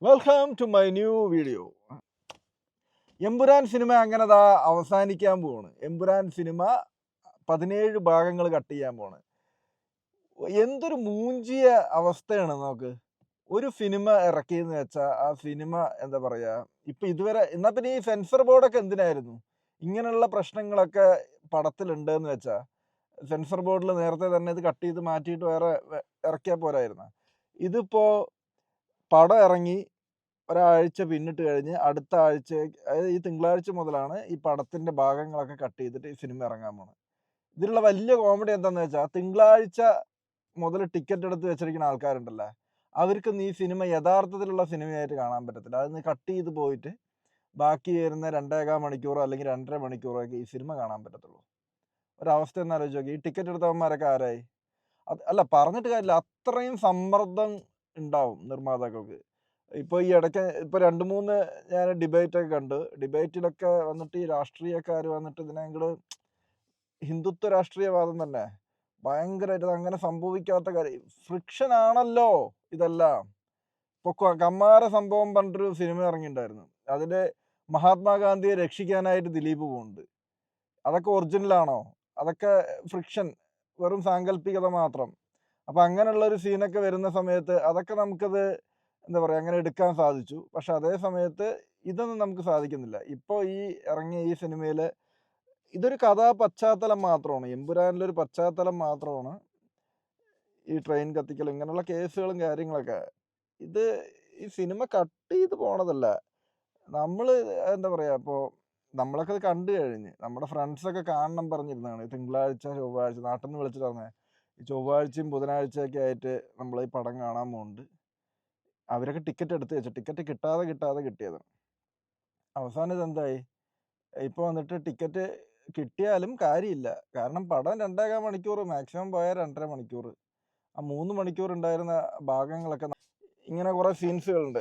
Welcome to my new video. Empuraan സിനിമ അങ്ങനെ ദാ അവസാനിക്കാൻ പോവാണ്. എമ്പുരാൻ സിനിമ 17 ഭാഗങ്ങൾ കട്ട് ചെയ്യാൻ പോണ്. എന്തൊരു മൂഞ്ചിയ അവസ്ഥയാണ് നോക്ക്. ഒരു സിനിമ ഇറക്കിയെന്ന് വെച്ചാ ആ സിനിമ എന്താ പറയാ, ഇപ്പൊ ഇതുവരെ എന്നാ പിന്നെ ഈ സെൻസർ ബോർഡൊക്കെ എന്തിനായിരുന്നു? ഇങ്ങനെയുള്ള പ്രശ്നങ്ങളൊക്കെ പടത്തിലുണ്ടെന്ന് വെച്ചാ സെൻസർ ബോർഡിൽ നേരത്തെ തന്നെ ഇത് കട്ട് ചെയ്ത് മാറ്റിയിട്ട് വേറെ ഇറക്കിയാൽ പോരായിരുന്നോ? ഇതിപ്പോ പടം ഇറങ്ങി ഒരാഴ്ച പിന്നിട്ട് കഴിഞ്ഞ് അടുത്ത ആഴ്ച, അതായത് ഈ തിങ്കളാഴ്ച മുതലാണ് ഈ പടത്തിന്റെ ഭാഗങ്ങളൊക്കെ കട്ട് ചെയ്തിട്ട് ഈ സിനിമ ഇറങ്ങാൻ പോണത്. ഇതിലുള്ള വലിയ കോമഡി എന്താന്ന് വെച്ചാൽ തിങ്കളാഴ്ച മുതൽ ടിക്കറ്റ് എടുത്ത് വെച്ചിരിക്കുന്ന ആൾക്കാരുണ്ടല്ലോ, അവർക്ക് ഈ സിനിമ യഥാർത്ഥത്തിലുള്ള സിനിമയായിട്ട് കാണാൻ പറ്റത്തില്ല. അതിന് കട്ട് ചെയ്ത് പോയിട്ട് ബാക്കി വരുന്ന 2.25 മണിക്കൂറോ അല്ലെങ്കിൽ 2.5 മണിക്കൂറോ ഒക്കെ ഈ സിനിമ കാണാൻ പറ്റത്തുള്ളൂ. ഒരവസ്ഥ ഒന്ന് ആലോചിച്ച് നോക്കി. ഈ ടിക്കറ്റ് എടുത്തവന്മാരൊക്കെ ആരായി? അല്ല, പറഞ്ഞിട്ട് കാര്യമില്ല, അത്രയും സമ്മർദ്ദം ഉണ്ടാവും നിർമ്മാതാക്കൾക്ക്. ഇപ്പൊ ഈ ഇടയ്ക്ക് ഇപ്പൊ 2-3 ഞാൻ ഡിബേറ്റ് ഒക്കെ കണ്ടു. ഡിബേറ്റിലൊക്കെ വന്നിട്ട് ഈ രാഷ്ട്രീയക്കാർ വന്നിട്ട് ഇതിനെ അങ്ങോട്ട്, ഹിന്ദുത്വ രാഷ്ട്രീയവാദം തന്നെ ഭയങ്കരമായിട്ട്, അങ്ങനെ സംഭവിക്കാത്ത കാര്യം, ഫ്രിക്ഷൻ ആണല്ലോ ഇതെല്ലാം. ഇപ്പൊ കമ്മാര സംഭവം പറഞ്ഞിട്ടൊരു സിനിമ ഇറങ്ങിയിട്ടുണ്ടായിരുന്നു. അതില് മഹാത്മാഗാന്ധിയെ രക്ഷിക്കാനായിട്ട് ദിലീപ് പോകുന്നുണ്ട്. അതൊക്കെ ഒറിജിനൽ ആണോ? അതൊക്കെ ഫ്രിക്ഷൻ, വെറും സാങ്കല്പികത മാത്രം. അപ്പൊ അങ്ങനെയുള്ള ഒരു സീനൊക്കെ വരുന്ന സമയത്ത് അതൊക്കെ നമുക്കത് എന്താ പറയാ, അങ്ങനെ എടുക്കാൻ സാധിച്ചു. പക്ഷെ അതേ സമയത്ത് ഇതൊന്നും നമുക്ക് സാധിക്കുന്നില്ല. ഇപ്പൊ ഈ ഇറങ്ങിയ ഈ സിനിമയില് ഇതൊരു കഥാ പശ്ചാത്തലം മാത്രമാണ്, എമ്പുരാനിലൊരു പശ്ചാത്തലം മാത്രമാണ് ഈ ട്രെയിൻ കത്തിക്കൽ, ഇങ്ങനെയുള്ള കേസുകളും കാര്യങ്ങളൊക്കെ. ഇത് ഈ സിനിമ കട്ട് ചെയ്ത് പോണതല്ല. നമ്മള് എന്താ പറയാ, ഇപ്പോ നമ്മളൊക്കെ അത് കണ്ടു കഴിഞ്ഞ്, നമ്മുടെ ഫ്രണ്ട്സൊക്കെ കാണണം പറഞ്ഞിരുന്നതാണ്. തിങ്കളാഴ്ച ചൊവ്വാഴ്ച നാട്ടിൽ നിന്ന് വിളിച്ചിട്ട് പറഞ്ഞേ, ഈ ചൊവ്വാഴ്ചയും ബുധനാഴ്ചയൊക്കെ ആയിട്ട് നമ്മൾ ഈ പടം കാണാൻ പോകുന്നുണ്ട്. അവരൊക്കെ ടിക്കറ്റ് എടുത്ത് വെച്ചു, ടിക്കറ്റ് കിട്ടാതെ കിട്ടിയത്. അവസാനം ഇതെന്തായി? ഇപ്പൊ വന്നിട്ട് ടിക്കറ്റ് കിട്ടിയാലും കാര്യമില്ല. കാരണം പടം 2.25 മണിക്കൂർ, മാക്സിമം പോയാൽ 2.5 മണിക്കൂർ. ആ 3 മണിക്കൂർ ഉണ്ടായിരുന്ന ഭാഗങ്ങളൊക്കെ ഇങ്ങനെ കുറെ സീൻസുകളുണ്ട്.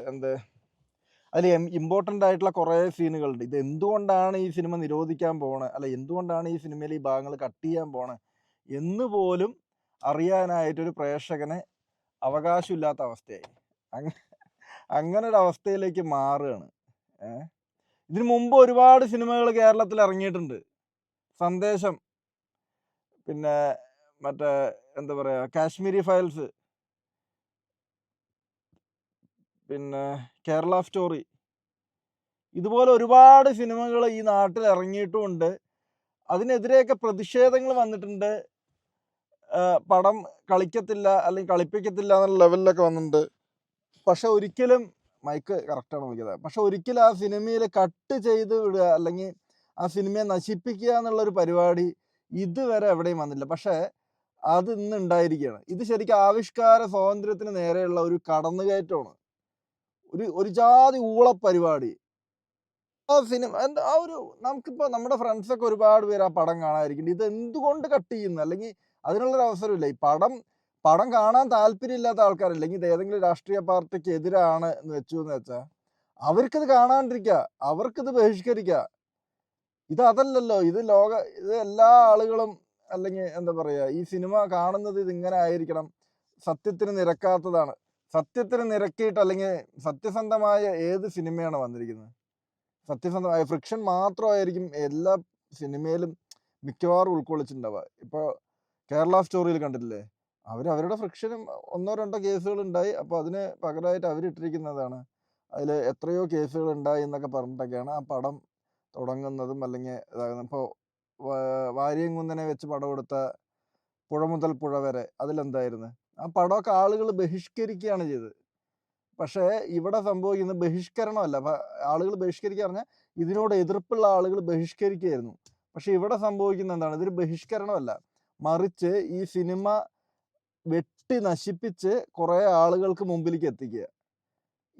അതിൽ ഇമ്പോർട്ടൻ്റ് ആയിട്ടുള്ള കുറേ സീനുകളുണ്ട്. ഇത് എന്തുകൊണ്ടാണ് ഈ സിനിമ നിരോധിക്കാൻ പോണത്, അല്ല എന്തുകൊണ്ടാണ് ഈ സിനിമയിൽ ഈ ഭാഗങ്ങൾ കട്ട് ചെയ്യാൻ പോണത് എന്ന് പോലും അറിയാനായിട്ടൊരു പ്രേക്ഷകന് അവകാശമില്ലാത്ത അവസ്ഥയായി. അങ്ങനെ ഒരു അവസ്ഥയിലേക്ക് മാറുകയാണ്. ഇതിനു മുമ്പ് ഒരുപാട് സിനിമകൾ കേരളത്തിൽ ഇറങ്ങിയിട്ടുണ്ട്. സന്ദേശം, പിന്നെ മറ്റേ എന്താ പറയാ, കാശ്മീരി ഫയൽസ്, പിന്നെ കേരള സ്റ്റോറി, ഇതുപോലെ ഒരുപാട് സിനിമകൾ ഈ നാട്ടിൽ ഇറങ്ങിയിട്ടുമുണ്ട്. അതിനെതിരെയൊക്കെ പ്രതിഷേധങ്ങൾ വന്നിട്ടുണ്ട്. പടം കളിക്കത്തില്ല അല്ലെങ്കിൽ കളിപ്പിക്കത്തില്ല എന്നുള്ള ലെവലിലൊക്കെ വന്നിട്ടുണ്ട്. പക്ഷെ ഒരിക്കലും, മൈക്ക് കറക്റ്റാണ് നോക്കിയത്, പക്ഷെ ഒരിക്കലും ആ സിനിമയിൽ കട്ട് ചെയ്ത് വിടുക അല്ലെങ്കിൽ ആ സിനിമയെ നശിപ്പിക്കുക എന്നുള്ളൊരു പരിപാടി ഇതുവരെ എവിടെയും വന്നില്ല. പക്ഷെ അത് ഇന്ന് ഉണ്ടായിരിക്കുകയാണ്. ഇത് ശരിക്കും ആവിഷ്കാര സ്വാതന്ത്ര്യത്തിന് നേരെയുള്ള ഒരു കടന്നുകയറ്റമാണ്, ഒരു ജാതി ഊള പരിപാടി. ആ സിനിമ ആ ഒരു, നമുക്കിപ്പോ നമ്മുടെ ഫ്രണ്ട്സൊക്കെ ഒരുപാട് പേര് ആ പടം കാണാതിരിക്കുന്നുണ്ട്. ഇത് എന്തുകൊണ്ട് കട്ട് ചെയ്യുന്നു, അല്ലെങ്കിൽ അതിനുള്ളൊരു അവസരമില്ല. ഈ പടം കാണാൻ താല്പര്യമില്ലാത്ത ആൾക്കാരില്ലെങ്കിൽ ഇത് ഏതെങ്കിലും രാഷ്ട്രീയ പാർട്ടിക്ക് എതിരാണ് എന്ന് വെച്ചാൽ അവർക്കിത് കാണാണ്ടിരിക്കുക, അവർക്കിത് ബഹിഷ്കരിക്കുക. ഇത് അതല്ലല്ലോ, ഇത് എല്ലാ ആളുകളും, അല്ലെങ്കിൽ എന്താ പറയാ, ഈ സിനിമ കാണുന്നത് ഇതിങ്ങനെ ആയിരിക്കണം, സത്യത്തിന് നിരക്കാത്തതാണ്. സത്യത്തിന് നിരക്കിയിട്ട്, അല്ലെങ്കിൽ സത്യസന്ധമായ ഏത് സിനിമയാണ് വന്നിരിക്കുന്നത്? സത്യസന്ധമായ ഫ്രിക്ഷൻ മാത്രമായിരിക്കും എല്ലാ സിനിമയിലും മിക്കവാറും ഉൾക്കൊള്ളിച്ചിട്ടുണ്ടാവുക. ഇപ്പോൾ കേരള സ്റ്റോറിയിൽ കണ്ടിട്ടില്ലേ, അവരുടെ ഫ്രിക്ഷനും 1-2 കേസുകൾ ഉണ്ടായി. അപ്പോൾ അതിന് പകരമായിട്ട് അവരിട്ടിരിക്കുന്നതാണ്, അതിൽ എത്രയോ കേസുകൾ ഉണ്ടായി എന്നൊക്കെ പറഞ്ഞിട്ടൊക്കെയാണ് ആ പടം തുടങ്ങുന്നതും അല്ലെങ്കിൽ ഇതാകുന്നത്. ഇപ്പോൾ വാരിയംകുന്നനെ വെച്ച് പടം എടുത്ത പുഴ മുതൽ പുഴ വരെ, അതിലെന്തായിരുന്നു? ആ പടമൊക്കെ ആളുകൾ ബഹിഷ്കരിക്കുകയാണ് ചെയ്തത്. പക്ഷേ ഇവിടെ സംഭവിക്കുന്നത് ബഹിഷ്കരണമല്ല. ആളുകൾ ബഹിഷ്കരിക്കുക പറഞ്ഞാൽ ഇതിനോട് എതിർപ്പുള്ള ആളുകൾ ബഹിഷ്കരിക്കുകയായിരുന്നു. പക്ഷെ ഇവിടെ സംഭവിക്കുന്ന എന്താണ്? ഇതൊരു ബഹിഷ്കരണമല്ല, മറിച്ച് ഈ സിനിമ വെട്ടി നശിപ്പിച്ച് കുറേ ആളുകൾക്ക് മുമ്പിലേക്ക് എത്തിക്കുക.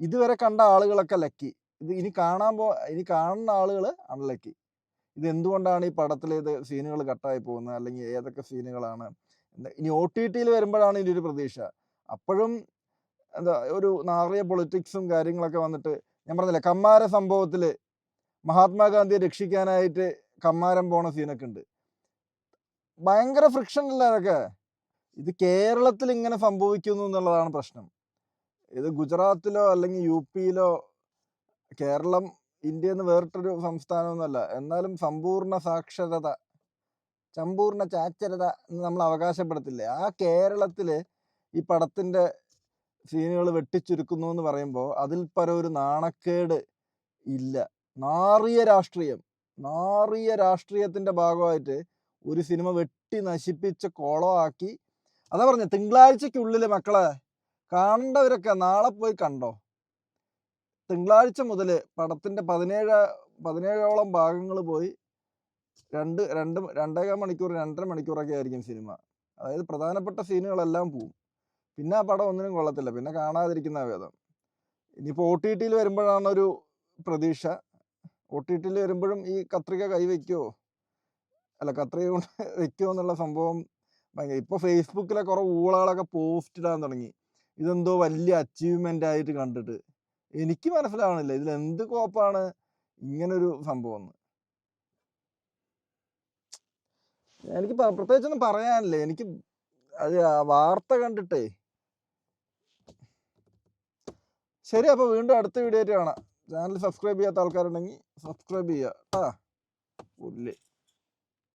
ഇതുവരെ കണ്ട ആളുകളൊക്കെ ലക്കി, ഇത് ഇനി കാണുന്ന ആളുകൾ അൺലക്കി. ഇത് എന്തുകൊണ്ടാണ് ഈ പടത്തിൽ ഇത് സീനുകൾ കട്ടായി പോകുന്നത്, അല്ലെങ്കിൽ ഏതൊക്കെ സീനുകളാണ്? ഇനി OTT വരുമ്പോഴാണ് ഇതിൻ്റെ ഒരു പ്രതീക്ഷ. അപ്പോഴും എന്താ, ഒരു നാറിയ പൊളിറ്റിക്സും കാര്യങ്ങളൊക്കെ വന്നിട്ട്, ഞാൻ പറഞ്ഞില്ലേ, കമ്മാര സംഭവത്തിൽ മഹാത്മാഗാന്ധിയെ രക്ഷിക്കാനായിട്ട് കമ്മാരം പോണ സീനൊക്കെ ഉണ്ട്. ഭയങ്കര ഫ്രിക്ഷൻ അല്ല അതൊക്കെ. ഇത് കേരളത്തിൽ ഇങ്ങനെ സംഭവിക്കുന്നു എന്നുള്ളതാണ് പ്രശ്നം. ഇത് ഗുജറാത്തിലോ അല്ലെങ്കിൽ യു പിയിലോ, കേരളം ഇന്ത്യയിൽ നിന്ന് വേറിട്ടൊരു സംസ്ഥാനമൊന്നുമല്ല, എന്നാലും സമ്പൂർണ്ണ സാക്ഷരത എന്ന് നമ്മൾ അവകാശപ്പെടുത്തില്ലേ, ആ കേരളത്തിൽ ഈ പടത്തിൻ്റെ സീനുകൾ വെട്ടിച്ചുരുക്കുന്നു എന്ന് പറയുമ്പോൾ അതിൽ പരം ഒരു നാണക്കേട് ഇല്ല. നാറിയ രാഷ്ട്രീയത്തിൻ്റെ ഭാഗമായിട്ട് ഒരു സിനിമ വെട്ടി നശിപ്പിച്ച് കോളമാക്കി. അതാ പറഞ്ഞ തിങ്കളാഴ്ചക്കുള്ളിൽ മക്കളെ കാണേണ്ടവരൊക്കെ നാളെ പോയി കണ്ടോ. തിങ്കളാഴ്ച മുതൽ പടത്തിൻ്റെ 17ഓളം ഭാഗങ്ങൾ പോയി 2.5 മണിക്കൂർ 2.5 മണിക്കൂറൊക്കെ ആയിരിക്കും സിനിമ. അതായത് പ്രധാനപ്പെട്ട സീനുകളെല്ലാം പോവും. പിന്നെ ആ പടം ഒന്നിനും കൊള്ളത്തില്ല, പിന്നെ കാണാതിരിക്കുന്ന ഭേദം. ഇനിയിപ്പോൾ OTT വരുമ്പോഴാണ് ഒരു പ്രതീക്ഷ. OTT വരുമ്പോഴും ഈ കത്രിക കൈവയ്ക്കുമോ, കത്രിക കൊണ്ട് വെക്കുമോ എന്നുള്ള സംഭവം ഭയങ്കര. ഇപ്പോൾ ഫേസ്ബുക്കിലെ കുറേ ഊളകളൊക്കെ പോസ്റ്റ് ഇടാൻ തുടങ്ങി, ഇതെന്തോ വലിയ അച്ചീവ്മെൻ്റ് ആയിട്ട് കണ്ടിട്ട്. എനിക്ക് മനസ്സിലാവണില്ല ഇതിലെന്ത് കോപ്പാണ് ഇങ്ങനൊരു സംഭവം. എനിക്ക് പ്രത്യേകിച്ചൊന്നും പറയാനില്ല. എനിക്ക് അത് വാർത്ത കണ്ടിട്ടേ. ശരി, അപ്പോൾ വീണ്ടും അടുത്ത വീഡിയോ ആയിട്ട് കാണാം. ചാനൽ സബ്സ്ക്രൈബ് ചെയ്യാത്ത ആൾക്കാരുണ്ടെങ്കിൽ സബ്സ്ക്രൈബ് ചെയ്യുക. പുല്ല്.